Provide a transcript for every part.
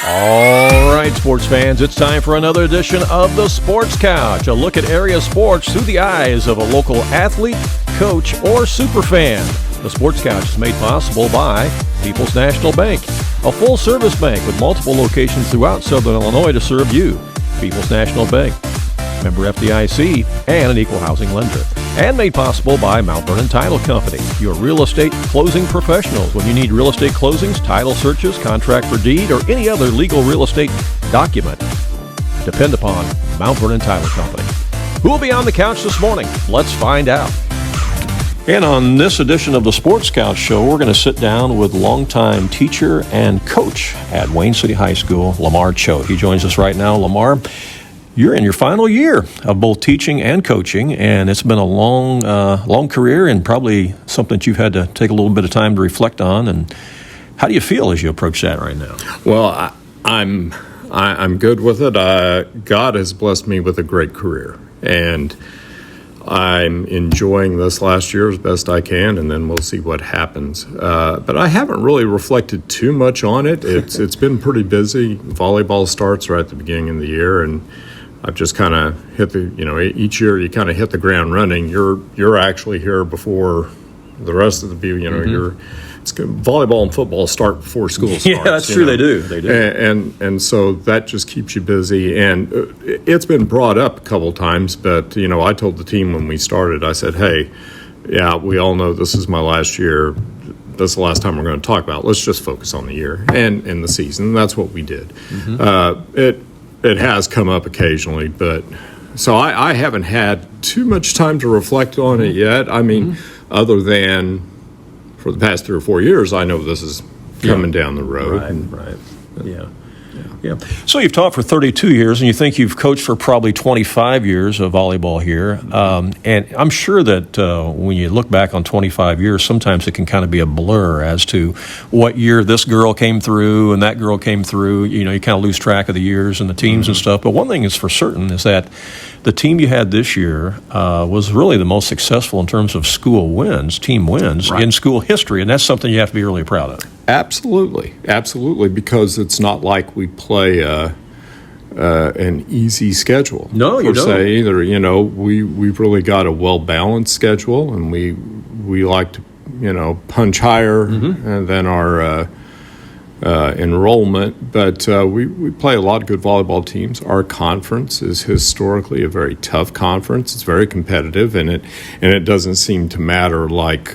All right, sports fans, it's time for another edition of the Sports Couch, a look at area sports through the eyes of a local athlete, coach, or superfan. The Sports Couch is made possible by People's National Bank, a full-service bank with multiple locations throughout Southern Illinois to serve you. People's National Bank, member FDIC, and an equal housing lender. And made possible by Mount Vernon Title Company, your real estate closing professionals. When you need real estate closings, title searches, contract for deed, or any other legal real estate document, depend upon Mount Vernon Title Company. Who will be on the couch this morning? Let's find out. And on this edition of the Sports Couch Show, we're going to sit down with longtime teacher and coach at Wayne City High School, LaMar Choate. He joins us right now. LaMar, you're in your final year of both teaching and coaching, and it's been a long career and probably something that you've had to take a little bit of time to reflect on. And how do you feel as you approach that right now? Well, I'm good with it. God has blessed me with a great career, and I'm enjoying this last year as best I can, and then we'll see what happens. But I haven't really reflected too much on it. It's been pretty busy. Volleyball starts right at the beginning of the year, and I've just kind of hit each year you kind of hit the ground running. You're actually here before the rest of the volleyball and football start before school starts. Yeah, that's true. They do. And so that just keeps you busy. And it's been brought up a couple times, but I told the team when we started, I said, hey, yeah, we all know this is my last year. This is the last time we're going to talk about it. Let's just focus on the year and the season. And that's what we did. Mm-hmm. It has come up occasionally, but so I haven't had too much time to reflect on it yet. I mean, other than for the past 3 or 4 years, I know this is coming down the road. Right. Yeah. So you've taught for 32 years, and you think you've coached for probably 25 years of volleyball here. And I'm sure that when you look back on 25 years, sometimes it can kind of be a blur as to what year this girl came through and that girl came through. You kind of lose track of the years and the teams and stuff. But one thing is for certain is that the team you had this year was really the most successful in terms of team wins in school history, and that's something you have to be really proud of. Absolutely, because it's not like we play an easy schedule. No, you don't. Say either. We've really got a well-balanced schedule, and we like to punch higher than our enrollment, but we play a lot of good volleyball teams. Our conference is historically a very tough conference. It's very competitive, and it doesn't seem to matter like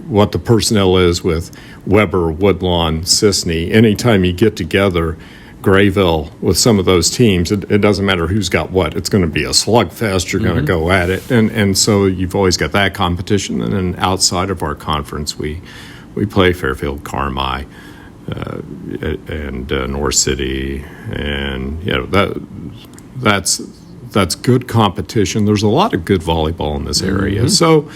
what the personnel is with Weber, Woodlawn, Sisney. Anytime you get together, Grayville, with some of those teams, it doesn't matter who's got what. It's going to be a slugfest. You're going to go at it, and so you've always got that competition. And then outside of our conference, we play Fairfield, Carmi, and North City, and that's good competition. There's a lot of good volleyball in this area, so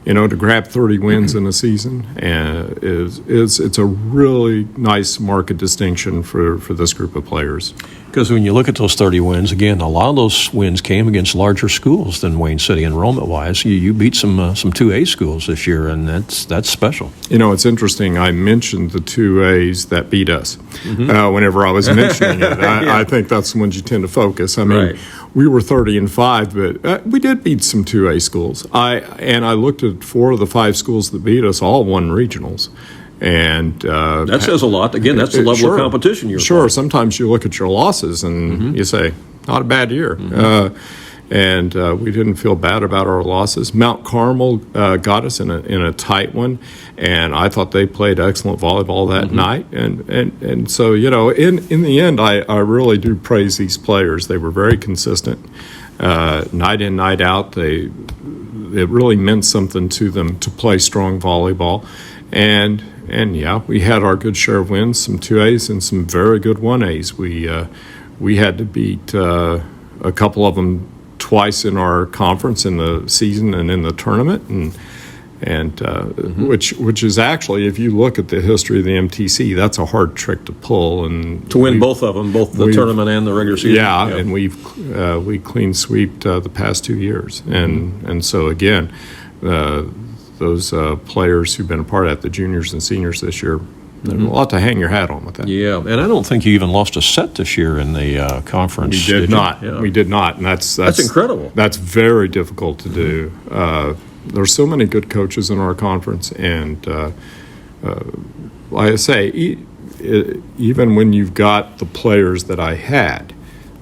to grab 30 wins in a season it's a really nice market distinction for this group of players. Because when you look at those 30 wins, again, a lot of those wins came against larger schools than Wayne City enrollment-wise. You beat some 2A schools this year, and that's special. It's interesting. I mentioned the 2As that beat us whenever I was mentioning it. I think that's the ones you tend to focus. I mean, we were 30-5, but we did beat some 2A schools. I looked at 4 of the 5 schools that beat us, all won regionals. And that says a lot. Again, that's the level of competition you're playing. Sometimes you look at your losses and you say, not a bad year. And we didn't feel bad about our losses. Mount Carmel got us in a tight one, and I thought they played excellent volleyball that night. And so, in the end, I really do praise these players. They were very consistent, night in, night out. It really meant something to them to play strong volleyball. And we had our good share of wins, some 2As and some very good 1As. We had to beat a couple of them twice in our conference in the season and in the tournament, which is actually, if you look at the history of the MTC, that's a hard trick to pull, and to win both of them, both the tournament and the regular season. And we clean sweeped the past 2 years, and so again, those players who've been a part of that, the juniors and seniors this year, there's a lot to hang your hat on with that. Yeah, and I don't think you even lost a set this year in the conference. We did not. Yeah. We did not, and that's incredible. That's very difficult to do. There's so many good coaches in our conference, and like I say, even when you've got the players that I had,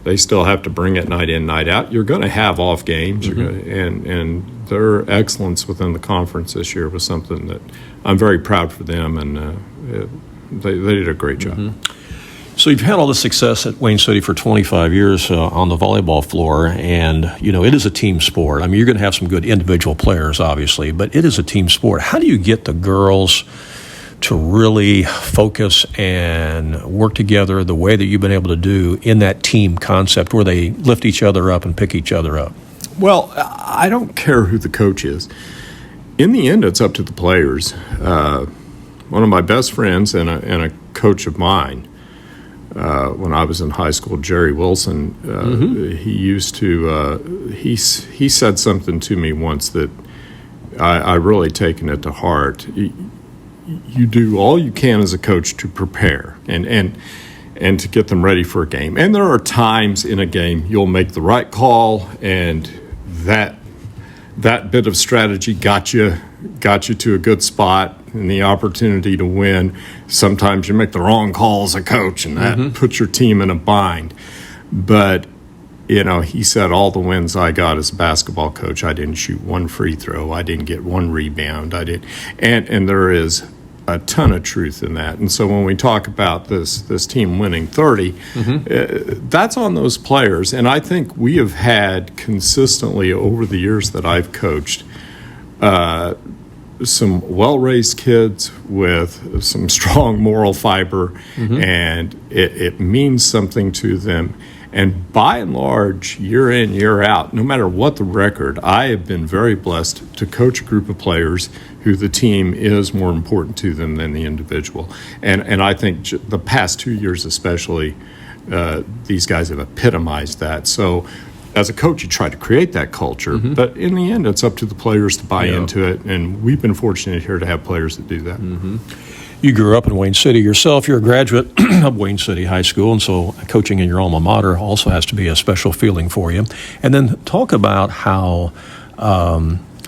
they still have to bring it night in, night out. You're going to have off games, and their excellence within the conference this year was something that I'm very proud for them, and they did a great job. So you've had all this success at Wayne City for 25 years on the volleyball floor, and, it is a team sport. I mean, you're going to have some good individual players, obviously, but it is a team sport. How do you get the girls to really focus and work together the way that you've been able to do in that team concept where they lift each other up and pick each other up? Well, I don't care who the coach is. In the end, it's up to the players. One of my best friends and a coach of mine, when I was in high school, Jerry Wilson, he used to, he said something to me once that I really taken it to heart. You do all you can as a coach to prepare and to get them ready for a game. And there are times in a game you'll make the right call, and that bit of strategy got you to a good spot and the opportunity to win. Sometimes you make the wrong call as a coach, and that puts your team in a bind. But he said, all the wins I got as a basketball coach, I didn't shoot one free throw, I didn't get one rebound, and there is a ton of truth in that. And so when we talk about this team winning 30, that's on those players. And I think we have had consistently over the years that I've coached some well-raised kids with some strong moral fiber, and it means something to them. And by and large, year in, year out, no matter what the record, I have been very blessed to coach a group of players who the team is more important to them than the individual. And I think the past 2 years especially, these guys have epitomized that. So as a coach, you try to create that culture, but in the end, it's up to the players to buy into it, and we've been fortunate here to have players that do that. You grew up in Wayne City yourself. You're a graduate of Wayne City High School, and so coaching in your alma mater also has to be a special feeling for you. And then talk about how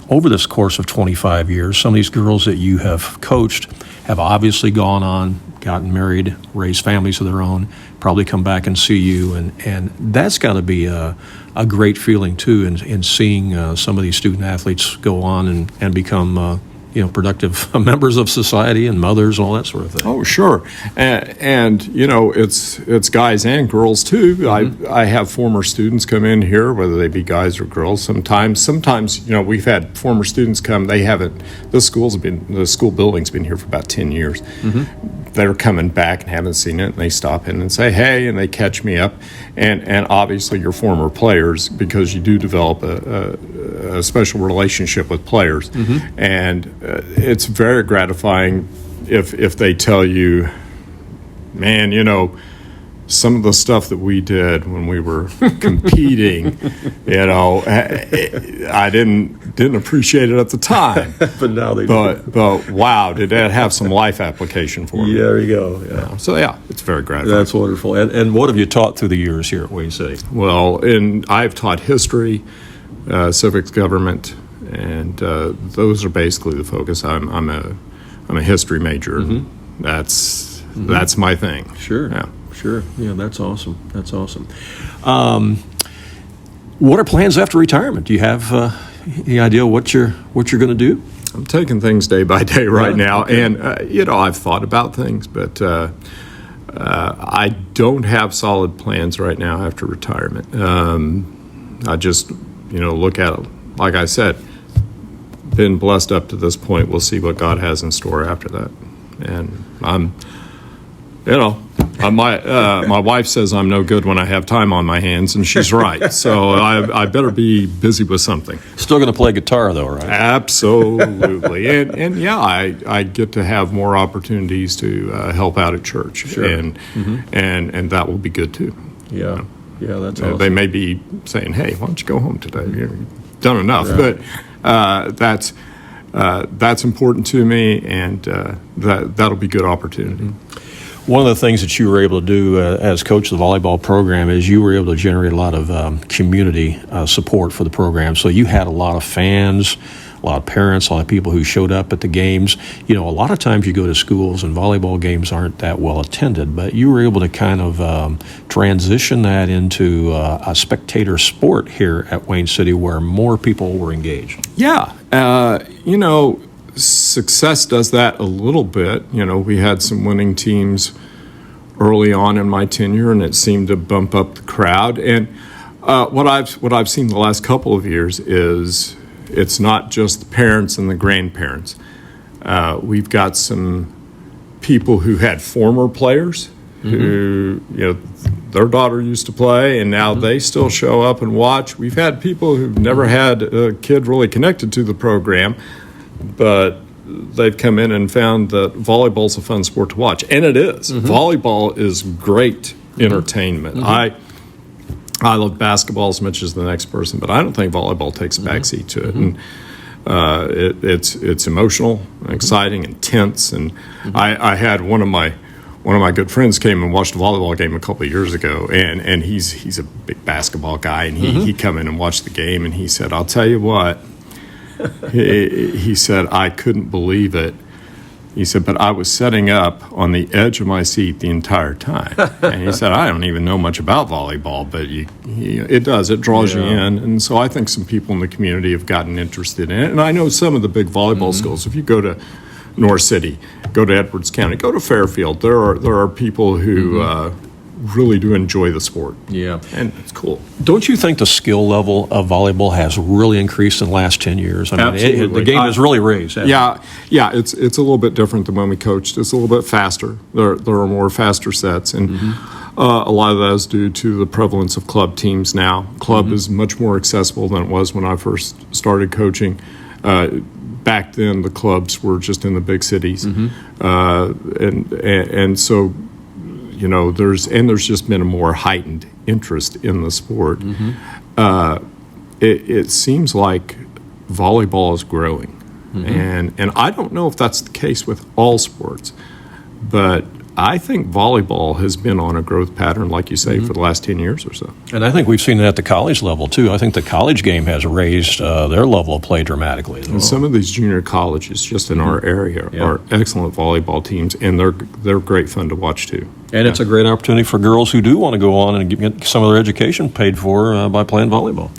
over this course of 25 years, some of these girls that you have coached have obviously gone on, gotten married, raised families of their own, probably come back and see you, and that's got to be a great feeling too in seeing some of these student athletes go on and become productive members of society and mothers and all that sort of thing. Oh, sure. And it's guys and girls too. I have former students come in here, whether they be guys or girls. Sometimes we've had former students come. They haven't. The school building's been here for about 10 years. They're coming back and haven't seen it, and they stop in and say, hey, and they catch me up. And obviously you're former players, because you do develop a special relationship with players. And it's very gratifying if they tell you, man, some of the stuff that we did when we were competing, I didn't appreciate it at the time. But now they do. But wow, did that have some life application for me? Yeah, there you go. Yeah. So it's very gratifying. That's wonderful. And what have you taught through the years here at Wayne City? Well, I've taught history, civics, government, and those are basically the focus. I'm a history major. That's my thing. Sure. Yeah. Sure. Yeah, that's awesome. That's awesome. What are plans after retirement? Do you have any idea what you're going to do? I'm taking things day by day right now, okay. And I've thought about things, but I don't have solid plans right now after retirement. I just look at it. Like I said, been blessed up to this point. We'll see what God has in store after that, and my wife says I'm no good when I have time on my hands, and she's right. So I better be busy with something. Still going to play guitar, though, right? Absolutely. And I get to have more opportunities to help out at church. Sure. And that will be good, too. Yeah. Yeah, that's awesome. They may be saying, hey, why don't you go home today? You've done enough. Right. But that's important to me, and that'll be good opportunity. One of the things that you were able to do as coach of the volleyball program is you were able to generate a lot of community support for the program. So you had a lot of fans, a lot of parents, a lot of people who showed up at the games. You know, a lot of times you go to schools and volleyball games aren't that well attended, but you were able to kind of transition that into a spectator sport here at Wayne City where more people were engaged. Yeah. Success does that a little bit. You know, we had some winning teams early on in my tenure, and it seemed to bump up the crowd. And what I've seen the last couple of years is it's not just the parents and the grandparents. We've got some people who had former players who, their daughter used to play, and now they still show up and watch. We've had people who've never had a kid really connected to the program, but they've come in and found that volleyball's a fun sport to watch. And it is. Volleyball is great entertainment. I love basketball as much as the next person, but I don't think volleyball takes a backseat to it. And it's emotional, exciting, intense. And I had one of my good friends came and watched a volleyball game a couple of years ago, and he's a big basketball guy, and he come in and watched the game, and he said, "I'll tell you what." He said, "I couldn't believe it." He said, "But I was setting up on the edge of my seat the entire time." And he said, "I don't even know much about volleyball, but it does. It draws you in." And so I think some people in the community have gotten interested in it. And I know some of the big volleyball schools. If you go to North City, go to Edwards County, go to Fairfield, there are people who really do enjoy the sport. Yeah. And it's cool. Don't you think the skill level of volleyball has really increased in the last 10 years? I mean, Absolutely. The game has really raised. Yeah, it's a little bit different than when we coached. It's a little bit faster. There are more faster sets, and a lot of that is due to the prevalence of club teams now. Club is much more accessible than it was when I first started coaching. Back then, the clubs were just in the big cities, and so there's just been a more heightened interest in the sport. It seems like volleyball is growing, and I don't know if that's the case with all sports, but I think volleyball has been on a growth pattern, like you say, for the last 10 years or so. And I think we've seen it at the college level, too. I think the college game has raised their level of play dramatically. And some of these junior colleges just in our area are excellent volleyball teams, and they're great fun to watch, too. And it's a great opportunity for girls who do want to go on and get some of their education paid for by playing volleyball.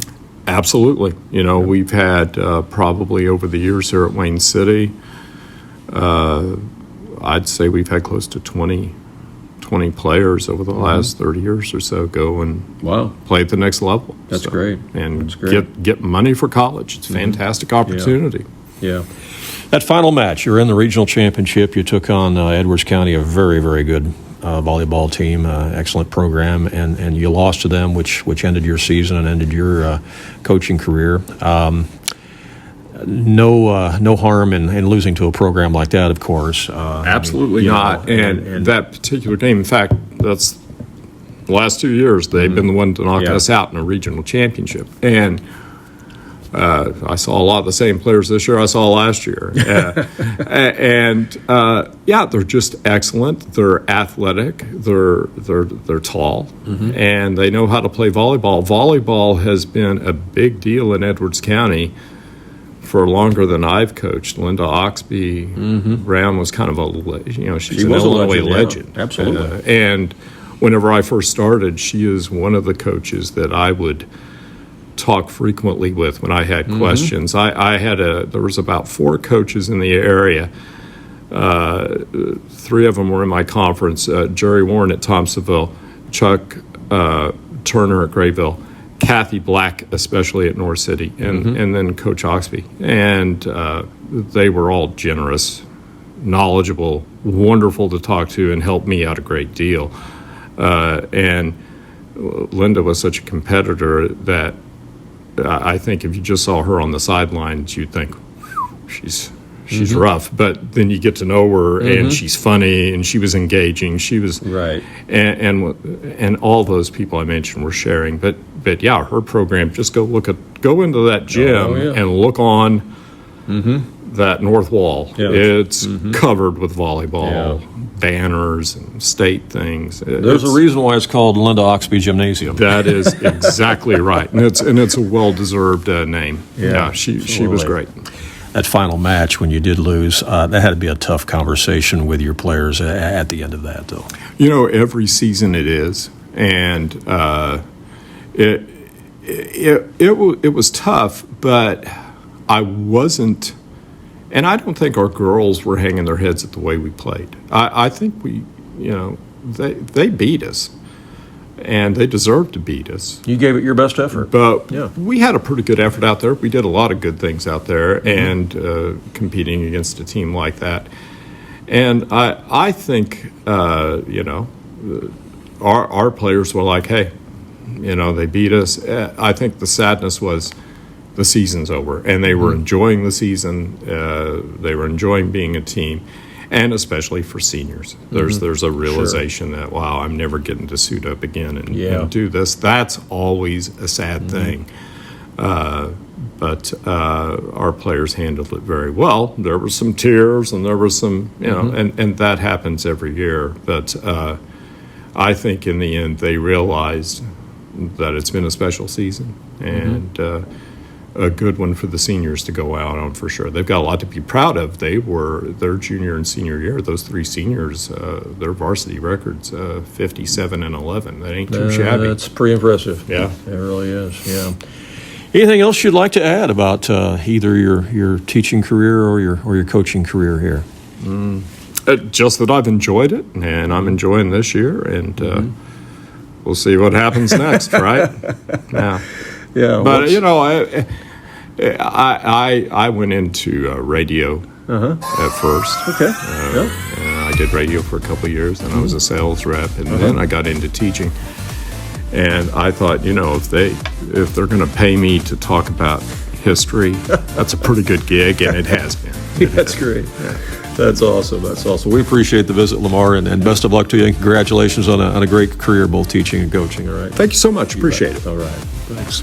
Absolutely. We've had probably over the years here at Wayne City, I'd say we've had close to 20 players over the last 30 years or so go and play at the next level. That's great. And get money for college. It's a fantastic opportunity. Yeah. That final match, you're in the regional championship. You took on Edwards County, a very, very good volleyball team, excellent program, and you lost to them, which ended your season and ended your coaching career. No harm in losing to a program like that, of course. Absolutely not. And that particular game, in fact, that's the last 2 years, they've been the one to knock us out in a regional championship. And I saw a lot of the same players this year I saw last year. They're just excellent. They're athletic. They're tall, and they know how to play volleyball. Volleyball has been a big deal in Edwards County for longer than I've coached. Linda Oxby Brown was kind of she's an Illinois legend. Yeah, absolutely. And whenever I first started, she is one of the coaches that I would talk frequently with when I had questions. There was about 4 coaches in the area. 3 of them were in my conference, Jerry Warren at Thompsonville, Chuck Turner at Grayville, Kathy Black, especially at North City, and then Coach Oxby. And they were all generous, knowledgeable, wonderful to talk to, and helped me out a great deal. And Linda was such a competitor that I think if you just saw her on the sidelines, you'd think, she's rough. But then you get to know her, and she's funny, and she was engaging. She was right, and all those people I mentioned were sharing. But yeah, her program. Just go into that gym and look on that north wall. Yeah. It's covered with volleyball banners and state things. There's a reason why it's called Linda Oxby Gymnasium. That is exactly right, and it's a well-deserved name. Yeah, she was great. That final match when you did lose, that had to be a tough conversation with your players at the end of that, though. You know, every season it is, and it was tough, but I wasn't. And I don't think our girls were hanging their heads at the way we played. I think they beat us, and they deserved to beat us. You gave it your best effort. But we had a pretty good effort out there. We did a lot of good things out there, and competing against a team like that. And I think, our players were like, hey, they beat us. I think the sadness was, the season's over, and they were enjoying the season. They were enjoying being a team, and especially for seniors. There's a realization that, wow, I'm never getting to suit up again and do this. That's always a sad thing. But our players handled it very well. There were some tears, and there was some, and that happens every year. But I think in the end they realized that it's been a special season, and a good one for the seniors to go out on for sure. They've got a lot to be proud of. Their junior and senior year, those three seniors, their varsity records, 57 and 11. That ain't too shabby. That's pretty impressive. Yeah. It really is, yeah. Anything else you'd like to add about either your teaching career or your coaching career here? Just that I've enjoyed it, and I'm enjoying this year, and we'll see what happens next, right? Yeah. Yeah. But, I went into radio at first. Okay. I did radio for a couple of years, and I was a sales rep, and then I got into teaching. And I thought, if they're going to pay me to talk about history, that's a pretty good gig, and it has been. That's great. That's awesome. That's awesome. We appreciate the visit, LaMar, and best of luck to you, and congratulations on a great career, both teaching and coaching. All right. Thank you so much. Appreciate it. All right. Thanks.